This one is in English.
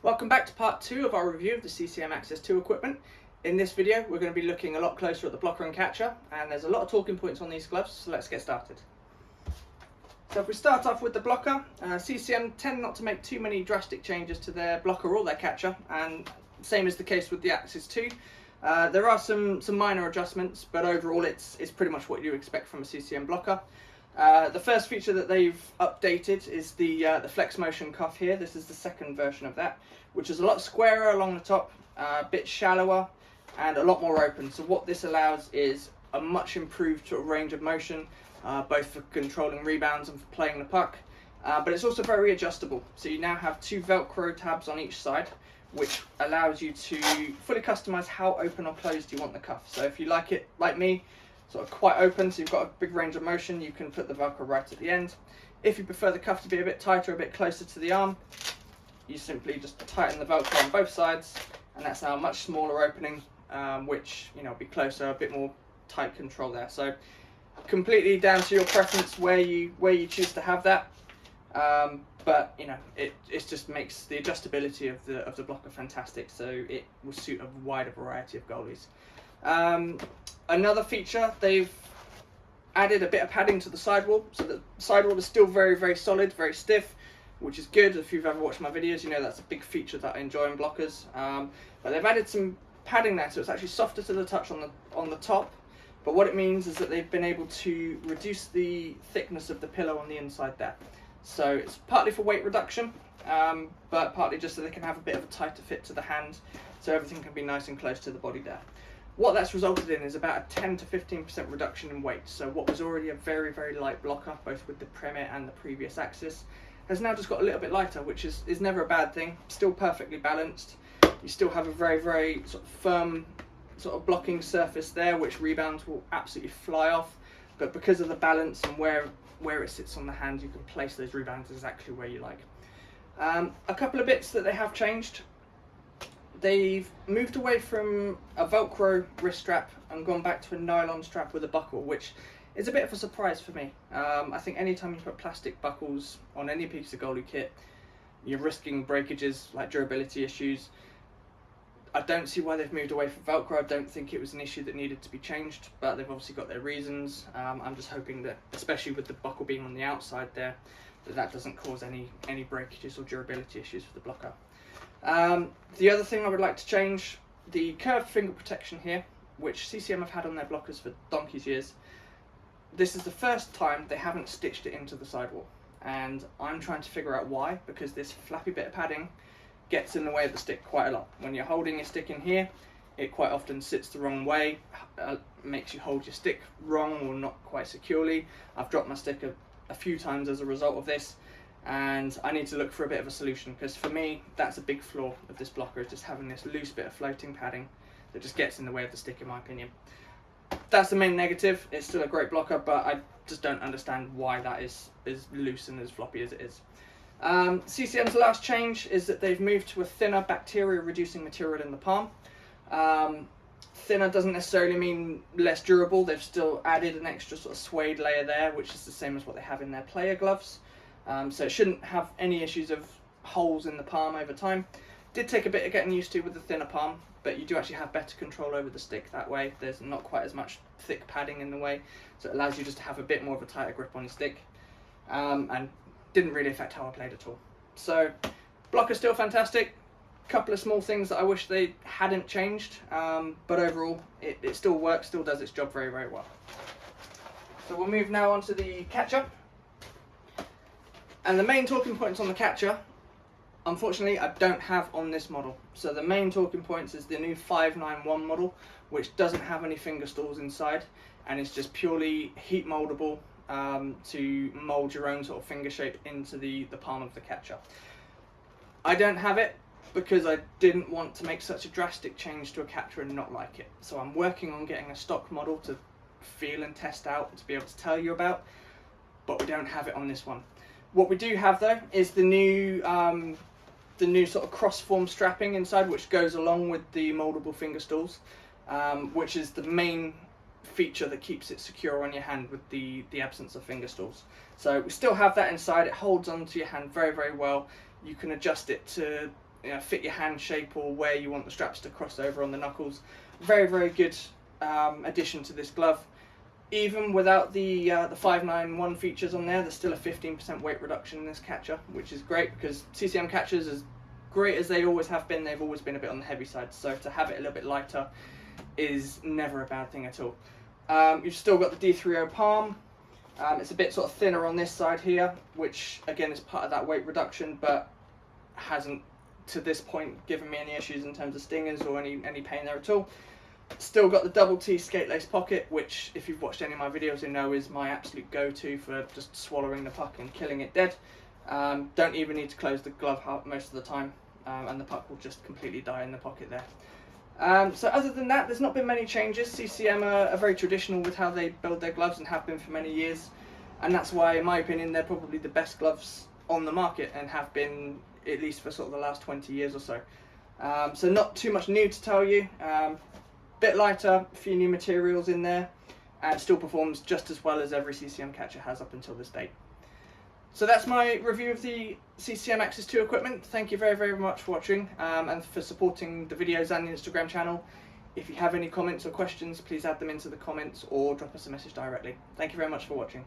Welcome back to part 2 of our review of the CCM Axis 2 equipment. In this video we're going to be looking a lot closer at the blocker and catcher, and there's a lot of talking points on these gloves, so let's get started. So if we start off with the blocker, CCM tend not to make too many drastic changes to their blocker or their catcher, and same is the case with the Axis 2. There are some minor adjustments, but overall it's pretty much what you expect from a CCM blocker. The first feature that they've updated is the flex motion cuff here. This is the second version of that, which is a lot squarer along the top, a bit shallower and a lot more open. So what this allows is a much improved sort of range of motion, both for controlling rebounds and for playing the puck, but it's also very adjustable. So you now have two Velcro tabs on each side, which allows you to fully customize how open or closed you want the cuff. So if you like it, like me, sort of quite open, so you've got a big range of motion, you can put the Velcro right at the end. If you prefer the cuff to be a bit tighter, a bit closer to the arm, you simply just tighten the Velcro on both sides, and that's now a much smaller opening, which will be closer, a bit more tight control there. So completely down to your preference where you choose to have that, but it just makes the adjustability of the blocker fantastic, so it will suit a wider variety of goalies. Another feature, they've added a bit of padding to the sidewall, so the sidewall is still very, very solid, very stiff, which is good. If you've ever watched my videos, you know that's a big feature that I enjoy in blockers. But they've added some padding there, so it's actually softer to the touch on the top. But what it means is that they've been able to reduce the thickness of the pillow on the inside there. So it's partly for weight reduction, but partly just so they can have a bit of a tighter fit to the hand, so everything can be nice and close to the body there. What that's resulted in is about a 10 to 15% reduction in weight. So what was already a very, very light blocker, both with the Premier and the previous Axis, has now just got a little bit lighter, which is never a bad thing. Still perfectly balanced. You still have a very, very sort of firm sort of blocking surface there, which rebounds will absolutely fly off. But because of the balance and where it sits on the hand, you can place those rebounds exactly where you like. A couple of bits that they have changed. They've moved away from a Velcro wrist strap and gone back to a nylon strap with a buckle, which is a bit of a surprise for me. I think anytime you put plastic buckles on any piece of goalie kit, you're risking breakages, like durability issues. I don't see why they've moved away from Velcro. I don't think it was an issue that needed to be changed, but they've obviously got their reasons. I'm just hoping that, especially with the buckle being on the outside there, that doesn't cause any breakages or durability issues for the blocker. The other thing I would like to change, the curved finger protection here, which CCM have had on their blockers for donkey's years. This is the first time they haven't stitched it into the sidewall, and I'm trying to figure out why, because this flappy bit of padding gets in the way of the stick quite a lot. When you're holding your stick in here, it quite often sits the wrong way, makes you hold your stick wrong or not quite securely. I've dropped my stick a few times as a result of this, and I need to look for a bit of a solution, because for me that's a big flaw of this blocker, is just having this loose bit of floating padding that just gets in the way of the stick, in my opinion. That's the main negative. It's still a great blocker, but I just don't understand why that is as loose and as floppy as it is. CCM's last change is that they've moved to a thinner bacteria reducing material in the palm. Thinner doesn't necessarily mean less durable. They've still added an extra sort of suede layer there, which is the same as what they have in their player gloves. So it shouldn't have any issues of holes in the palm over time. Did take a bit of getting used to with the thinner palm, but you do actually have better control over the stick that way. There's not quite as much thick padding in the way, so it allows you just to have a bit more of a tighter grip on your stick, and didn't really affect how I played at all. So blocker's still fantastic. Couple of small things that I wish they hadn't changed, but overall it still works, still does its job very, very well. So we'll move now on to the catcher. And the main talking points on the catcher, unfortunately, I don't have on this model. So the main talking points is the new 591 model, which doesn't have any finger stalls inside, and it's just purely heat moldable to mold your own sort of finger shape into the palm of the catcher. I don't have it because I didn't want to make such a drastic change to a catcher and not like it. So I'm working on getting a stock model to feel and test out and to be able to tell you about, but we don't have it on this one. What we do have though is the new sort of cross-form strapping inside, which goes along with the moldable finger stalls, which is the main feature that keeps it secure on your hand with the absence of finger stalls. So we still have that inside. It holds onto your hand very, very well. You can adjust it to fit your hand shape or where you want the straps to cross over on the knuckles. Very, very good addition to this glove. Even without the 591 features on there, there's still a 15% weight reduction in this catcher, which is great because CCM catchers, as great as they always have been, they've always been a bit on the heavy side. So to have it a little bit lighter is never a bad thing at all. You've still got the D30 palm. It's a bit sort of thinner on this side here, which again is part of that weight reduction, but hasn't to this point given me any issues in terms of stingers or any pain there at all. Still got the double T skate lace pocket, which if you've watched any of my videos you know is my absolute go-to for just swallowing the puck and killing it dead. Don't even need to close the glove most of the time, and the puck will just completely die in the pocket there. So other than that, there's not been many changes. CCM are very traditional with how they build their gloves and have been for many years, and that's why in my opinion they're probably the best gloves on the market and have been at least for sort of the last 20 years or so. So not too much new to tell you. Bit lighter, a few new materials in there, and still performs just as well as every CCM catcher has up until this date. So that's my review of the CCM Axis 2 equipment. Thank you very, very much for watching and for supporting the videos and the Instagram channel. If you have any comments or questions, please add them into the comments or drop us a message directly. Thank you very much for watching.